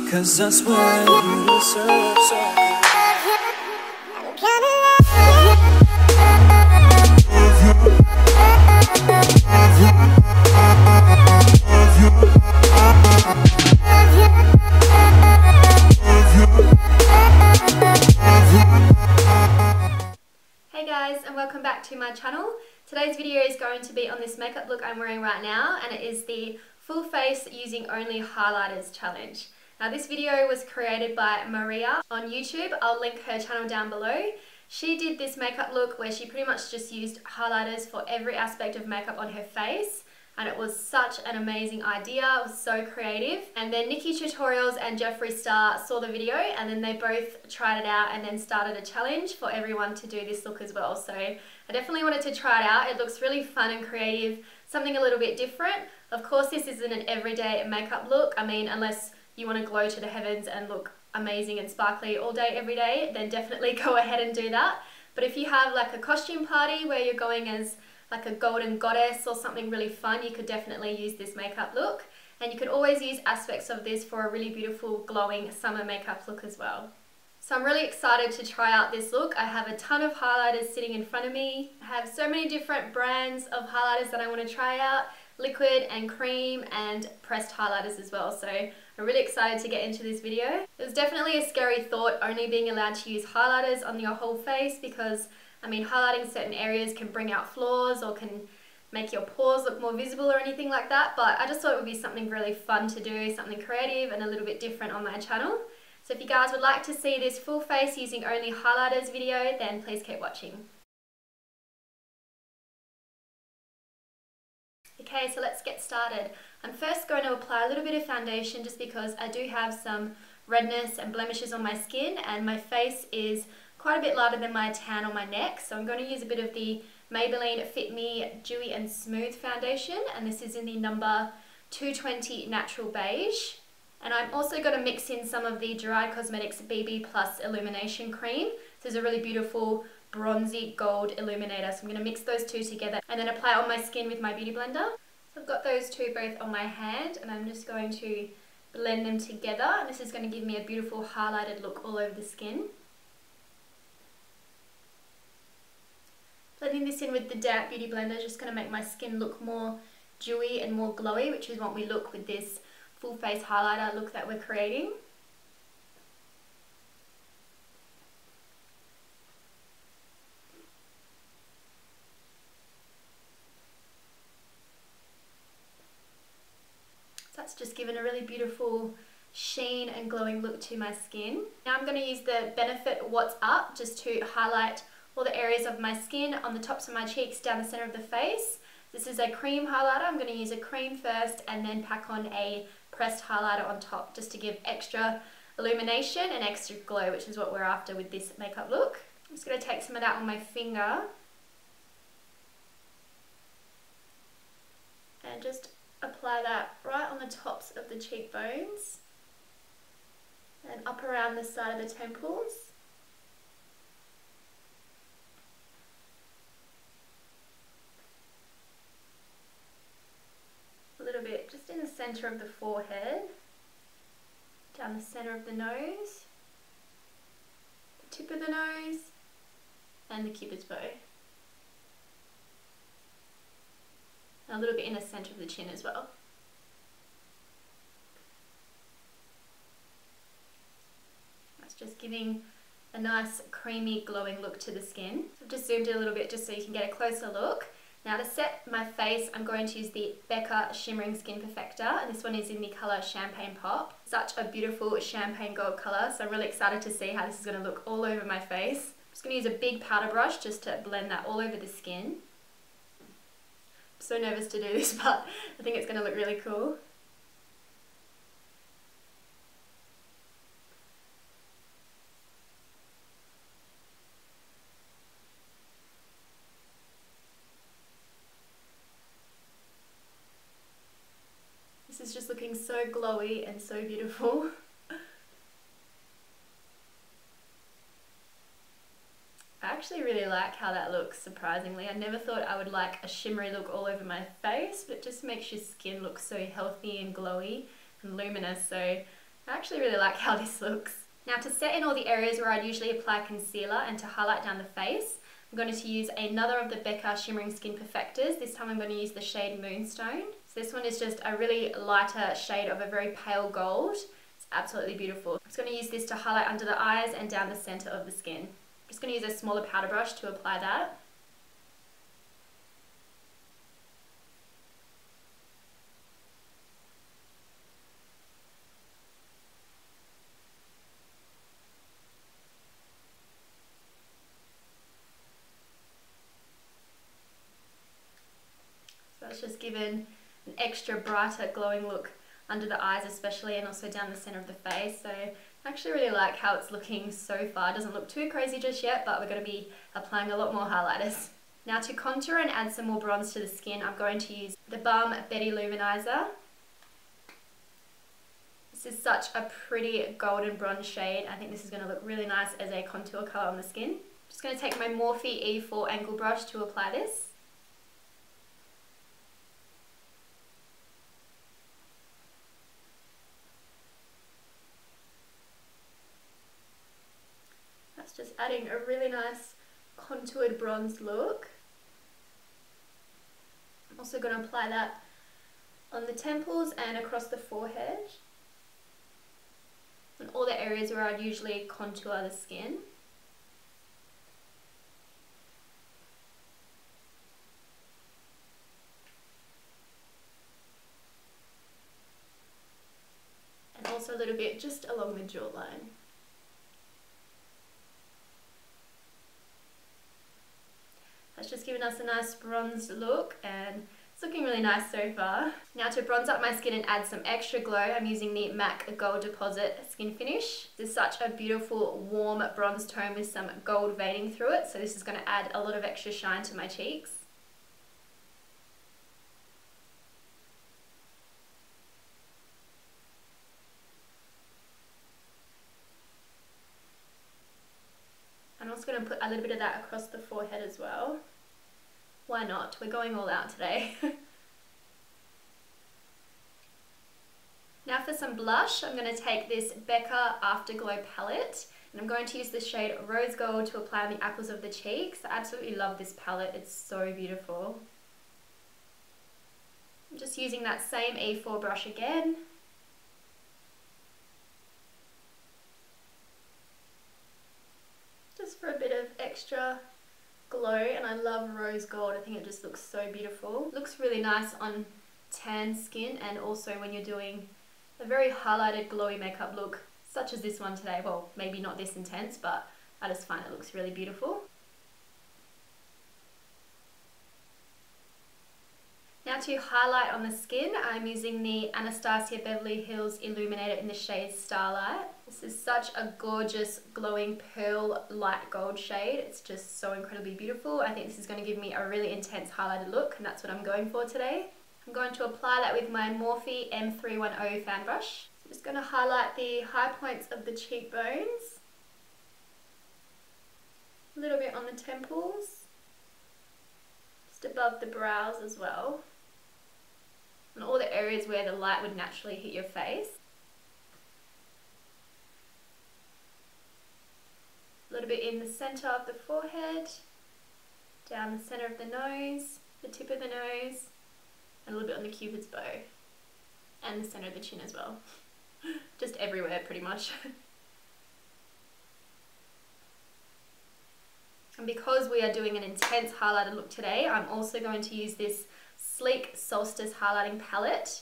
'cause I swear you deserve so Hey guys, and welcome back to my channel. Today's video is going to be on this makeup look I'm wearing right now, and it is the full face using only highlighters challenge. Now this video was created by Maria on YouTube. I'll link her channel down below. She did this makeup look where she pretty much just used highlighters for every aspect of makeup on her face, and it was such an amazing idea. It was so creative. And then Nikki Tutorials and Jeffree Star saw the video, and then they both tried it out and then started a challenge for everyone to do this look as well. So I definitely wanted to try it out. It looks really fun and creative, something a little bit different. Of course, this isn't an everyday makeup look. I mean, unless you want to glow to the heavens and look amazing and sparkly all day, every day, then definitely go ahead and do that. But if you have like a costume party where you're going as like a golden goddess or something really fun, you could definitely use this makeup look. And you could always use aspects of this for a really beautiful glowing summer makeup look as well. So I'm really excited to try out this look. I have a ton of highlighters sitting in front of me. I have so many different brands of highlighters that I want to try out. Liquid and cream and pressed highlighters as well. So I'm really excited to get into this video. It was definitely a scary thought only being allowed to use highlighters on your whole face, because I mean, highlighting certain areas can bring out flaws or can make your pores look more visible or anything like that, but I just thought it would be something really fun to do, something creative and a little bit different on my channel. So if you guys would like to see this full face using only highlighters video, then please keep watching. Okay, so let's get started. I'm first going to apply a little bit of foundation just because I do have some redness and blemishes on my skin, and my face is quite a bit lighter than my tan on my neck. So I'm going to use a bit of the Maybelline Fit Me Dewy and Smooth foundation, and this is in the number 220 Natural Beige. And I'm also going to mix in some of the GERARD Cosmetics BB Plus Illumination Cream. This is a really beautiful bronzy gold illuminator, so I'm going to mix those two together and then apply it on my skin with my beauty blender. So I've got those two both on my hand, and I'm just going to blend them together, and this is going to give me a beautiful highlighted look all over the skin. Blending this in with the damp beauty blender is just going to make my skin look more dewy and more glowy, which is what we look with this full face highlighter look that we're creating. That's just given a really beautiful sheen and glowing look to my skin. Now I'm going to use the Benefit What's Up just to highlight all the areas of my skin on the tops of my cheeks, down the center of the face. This is a cream highlighter. I'm going to use a cream first and then pack on a pressed highlighter on top just to give extra illumination and extra glow, which is what we're after with this makeup look. I'm just going to take some of that on my finger and just apply that right on the tops of the cheekbones and up around the side of the temples. A little bit just in the center of the forehead, down the center of the nose, the tip of the nose, and the cupid's bow. And a little bit in the center of the chin as well. That's just giving a nice creamy glowing look to the skin. So I've just zoomed in a little bit just so you can get a closer look. Now to set my face, I'm going to use the BECCA Shimmering Skin Perfector, and this one is in the colour Champagne Pop. Such a beautiful champagne gold colour, so I'm really excited to see how this is going to look all over my face. I'm just going to use a big powder brush just to blend that all over the skin. I'm so nervous to do this, but I think it's going to look really cool. This is just looking so glowy and so beautiful. I actually really like how that looks, surprisingly. I never thought I would like a shimmery look all over my face, but it just makes your skin look so healthy and glowy and luminous, so I actually really like how this looks. Now to set in all the areas where I'd usually apply concealer and to highlight down the face, I'm going to use another of the BECCA Shimmering Skin Perfectors. This time I'm going to use the shade Moonstone. So this one is just a really lighter shade of a very pale gold. It's absolutely beautiful. I'm just going to use this to highlight under the eyes and down the center of the skin. I'm just going to use a smaller powder brush to apply that. So it's just given an extra brighter glowing look under the eyes especially, and also down the center of the face. So I actually really like how it's looking so far. It doesn't look too crazy just yet, but we're going to be applying a lot more highlighters. Now to contour and add some more bronze to the skin, I'm going to use the BALM LUMANIZER. This is such a pretty golden bronze shade. I think this is going to look really nice as a contour color on the skin. Just going to take my Morphe E4 angle brush to apply this. That's just adding a really nice contoured bronze look. I'm also going to apply that on the temples and across the forehead, and all the areas where I'd usually contour the skin. And also a little bit just along the jawline. That's just given us a nice bronzed look, and it's looking really nice so far. Now to bronze up my skin and add some extra glow, I'm using the MAC Gold Deposit Skin Finish. This is such a beautiful warm bronze tone with some gold veining through it, so this is going to add a lot of extra shine to my cheeks. I'm also going to put a little bit of that across the forehead as well. Why not? We're going all out today. Now for some blush, I'm going to take this BECCA Afterglow palette, and I'm going to use the shade Rose Gold to apply on the apples of the cheeks. I absolutely love this palette. It's so beautiful. I'm just using that same E4 brush again. Just for a bit of extra glow, and I love rose gold. I think it just looks so beautiful. It looks really nice on tan skin, and also when you're doing a very highlighted glowy makeup look such as this one today. Well, maybe not this intense, but I just find it looks really beautiful. Now to highlight on the skin, I'm using the Anastasia Beverly Hills Illuminator in the shade Starlight. This is such a gorgeous glowing pearl light gold shade. It's just so incredibly beautiful. I think this is going to give me a really intense highlighted look, and that's what I'm going for today. I'm going to apply that with my Morphe M310 fan brush. I'm just going to highlight the high points of the cheekbones, a little bit on the temples, just above the brows as well, and all the areas where the light would naturally hit your face. A little bit in the center of the forehead, down the center of the nose, the tip of the nose, and a little bit on the cupid's bow, and the center of the chin as well. Just everywhere pretty much. And because we are doing an intense highlighter look today, I'm also going to use this sleek Solstice highlighting palette,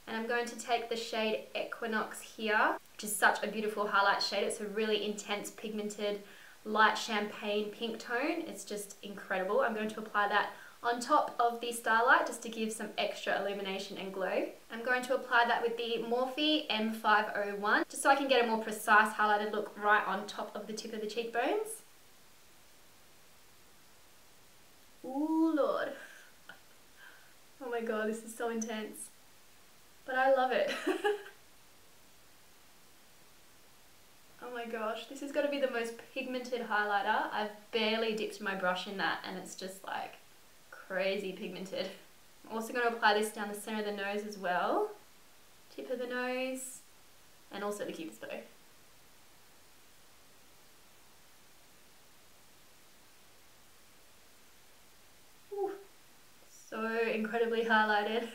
and I'm going to take the shade Equinox here, which is such a beautiful highlight shade. It's a really intense pigmented light champagne pink tone. It's just incredible. I'm going to apply that on top of the Starlight just to give some extra illumination and glow. I'm going to apply that with the Morphe M501 just so I can get a more precise highlighted look right on top of the tip of the cheekbones. Ooh, Lord. Oh my god, this is so intense. But I love it. Oh my gosh, this is going to be the most pigmented highlighter. I've barely dipped my brush in that, and it's just like crazy pigmented. I'm also going to apply this down the center of the nose as well. Tip of the nose, and also the Cupid's bow. Ooh, so incredibly highlighted.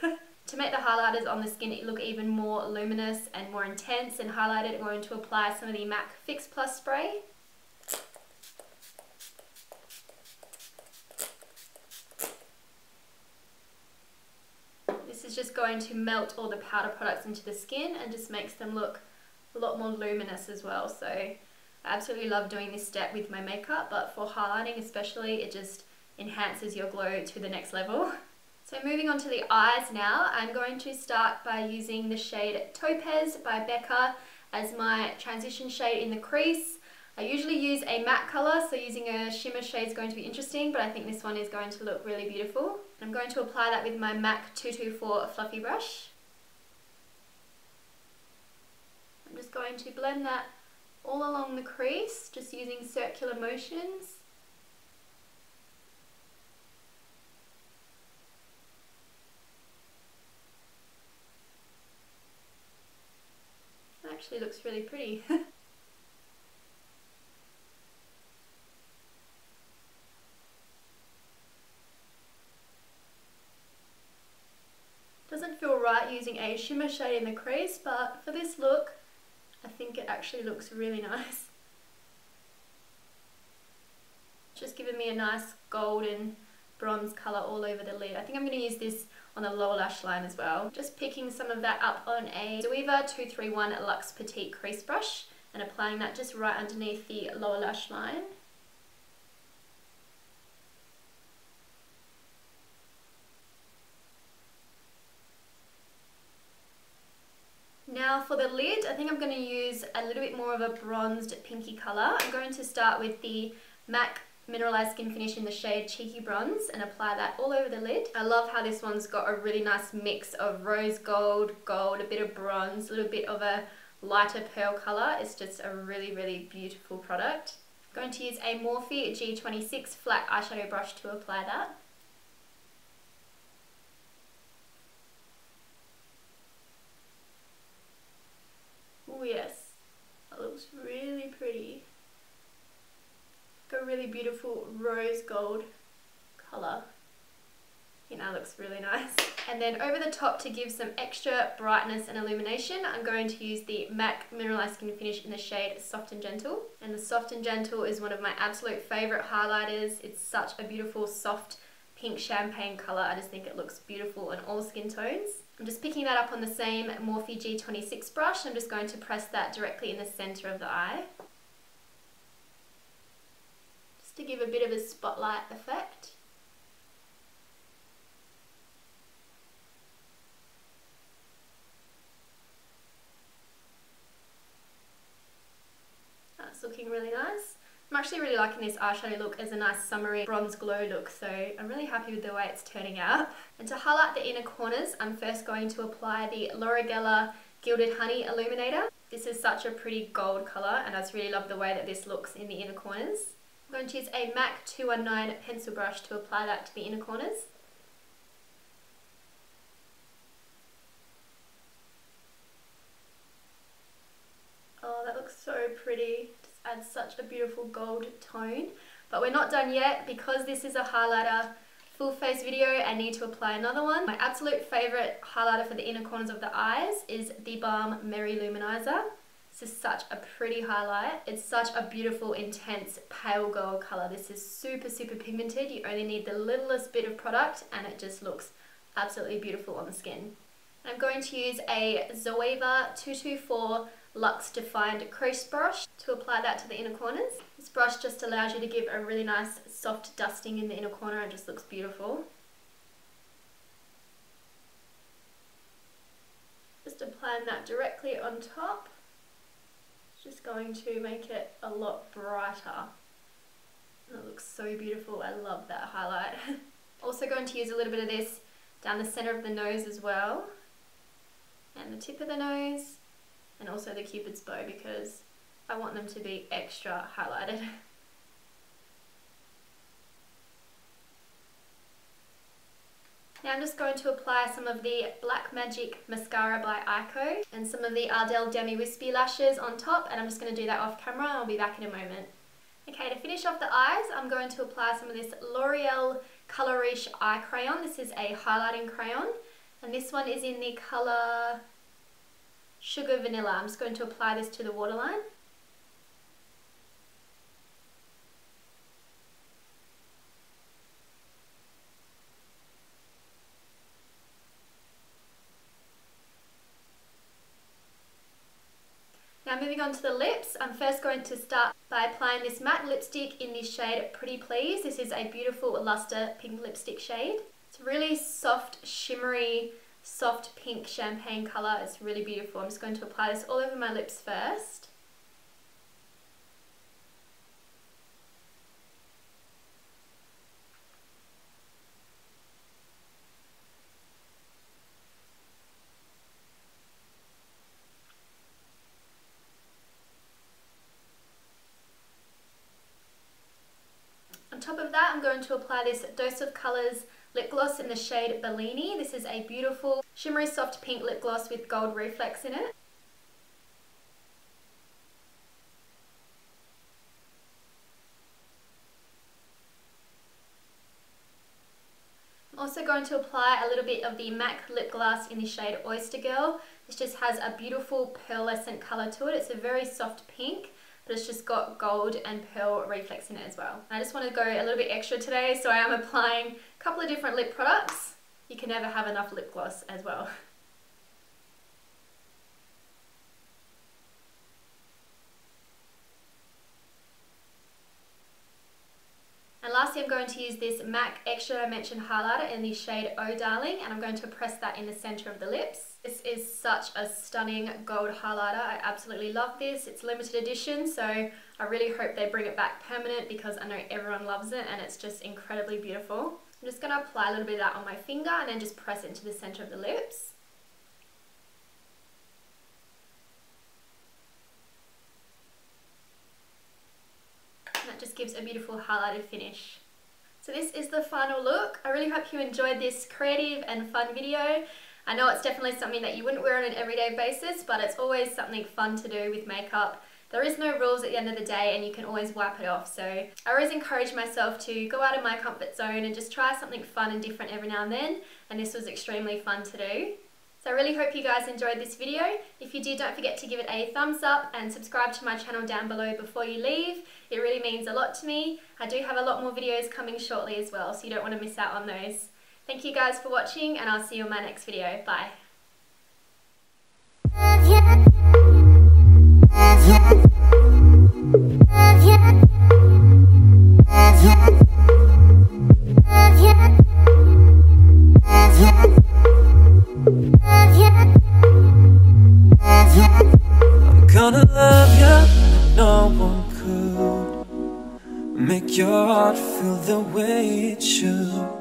To make the highlighters on the skin look even more luminous and more intense and highlighted, I'm going to apply some of the MAC Fix Plus spray. This is just going to melt all the powder products into the skin and just makes them look a lot more luminous as well. So I absolutely love doing this step with my makeup, but for highlighting especially, it just enhances your glow to the next level. So moving on to the eyes now, I'm going to start by using the shade Topaz by BECCA as my transition shade in the crease. I usually use a matte colour, so using a shimmer shade is going to be interesting, but I think this one is going to look really beautiful. I'm going to apply that with my MAC 224 fluffy brush. I'm just going to blend that all along the crease, just using circular motions. It actually looks really pretty. Doesn't feel right using a shimmer shade in the crease, but for this look, I think it actually looks really nice. Just giving me a nice golden bronze colour all over the lid. I think I'm going to use this on the lower lash line as well. Just picking some of that up on a DEWY 231 Luxe Petite Crease Brush and applying that just right underneath the lower lash line. Now for the lid, I think I'm going to use a little bit more of a bronzed pinky colour. I'm going to start with the MAC Mineralized Skin Finish in the shade Cheeky Bronze and apply that all over the lid. I love how this one's got a really nice mix of rose gold, a bit of bronze, a little bit of a lighter pearl colour. It's just a really, really beautiful product. I'm going to use a Morphe G26 flat eyeshadow brush to apply that. Oh yes, that looks really pretty. Got a really beautiful rose gold colour. I think that looks really nice. And then over the top, to give some extra brightness and illumination, I'm going to use the MAC Mineralized Skin Finish in the shade Soft and Gentle. And the Soft and Gentle is one of my absolute favourite highlighters. It's such a beautiful soft pink champagne colour. I just think it looks beautiful on all skin tones. I'm just picking that up on the same Morphe G26 brush. I'm just going to press that directly in the centre of the eye, just to give a bit of a spotlight effect. That's looking really nice. I'm actually really liking this eyeshadow look as a nice summery bronze glow look, so I'm really happy with the way it's turning out. And to highlight the inner corners, I'm first going to apply the L'Oreal Gilded Honey Illuminator. This is such a pretty gold colour and I just really love the way that this looks in the inner corners. I'm going to use a MAC 219 pencil brush to apply that to the inner corners. Oh, that looks so pretty. Adds such a beautiful gold tone. But we're not done yet. Because this is a highlighter full face video, I need to apply another one. My absolute favourite highlighter for the inner corners of the eyes is the BALM Merry Luminizer. This is such a pretty highlight. It's such a beautiful, intense, pale gold colour. This is super, super pigmented. You only need the littlest bit of product and it just looks absolutely beautiful on the skin. I'm going to use a Zoeva 224 Luxe Defined Crease Brush to apply that to the inner corners. This brush just allows you to give a really nice soft dusting in the inner corner and just looks beautiful. Just applying that directly on top. It's just going to make it a lot brighter. And it looks so beautiful. I love that highlight. Also going to use a little bit of this down the center of the nose as well, and the tip of the nose, and also the Cupid's bow, because I want them to be extra highlighted. Now I'm just going to apply some of the Black Magic Mascara by ILLUMINATION and some of the ARDELL DEMI Wispy Lashes on top, and I'm just going to do that off camera. I'll be back in a moment. Okay, to finish off the eyes, I'm going to apply some of this L'Oreal Color Riche Eye Crayon. This is a highlighting crayon, and this one is in the colour Sugar Vanilla. I'm just going to apply this to the waterline. Now moving on to the lips, I'm first going to start by applying this matte lipstick in the shade Pretty Please. This is a beautiful luster pink lipstick shade. It's a really soft, shimmery, soft pink champagne colour. It's really beautiful. I'm just going to apply this all over my lips first. On top of that, I'm going to apply this Dose of Colours lip gloss in the shade Bellini. This is a beautiful shimmery soft pink lip gloss with gold reflex in it. I'm also going to apply a little bit of the MAC lip gloss in the shade Oyster Girl. This just has a beautiful pearlescent colour to it. It's a very soft pink, but it's just got gold and pearl reflex in it as well. I just want to go a little bit extra today, so I am applying a couple of different lip products. You can never have enough lip gloss as well. And lastly, I'm going to use this MAC Extra Dimension Highlighter in the shade Oh Darling, and I'm going to press that in the centre of the lips. This is such a stunning gold highlighter. I absolutely love this. It's limited edition, so I really hope they bring it back permanent because I know everyone loves it and it's just incredibly beautiful. I'm just going to apply a little bit of that on my finger and then just press it into the centre of the lips. That just gives a beautiful highlighted finish. So this is the final look. I really hope you enjoyed this creative and fun video. I know it's definitely something that you wouldn't wear on an everyday basis, but it's always something fun to do with makeup. There is no rules at the end of the day and you can always wipe it off. So I always encourage myself to go out of my comfort zone and just try something fun and different every now and then. And this was extremely fun to do. So I really hope you guys enjoyed this video. If you did, don't forget to give it a thumbs up and subscribe to my channel down below before you leave. It really means a lot to me. I do have a lot more videos coming shortly as well, so you don't want to miss out on those. Thank you guys for watching, and I'll see you in my next video. Bye. I'm gonna love you, no one could make your heart feel the way it should.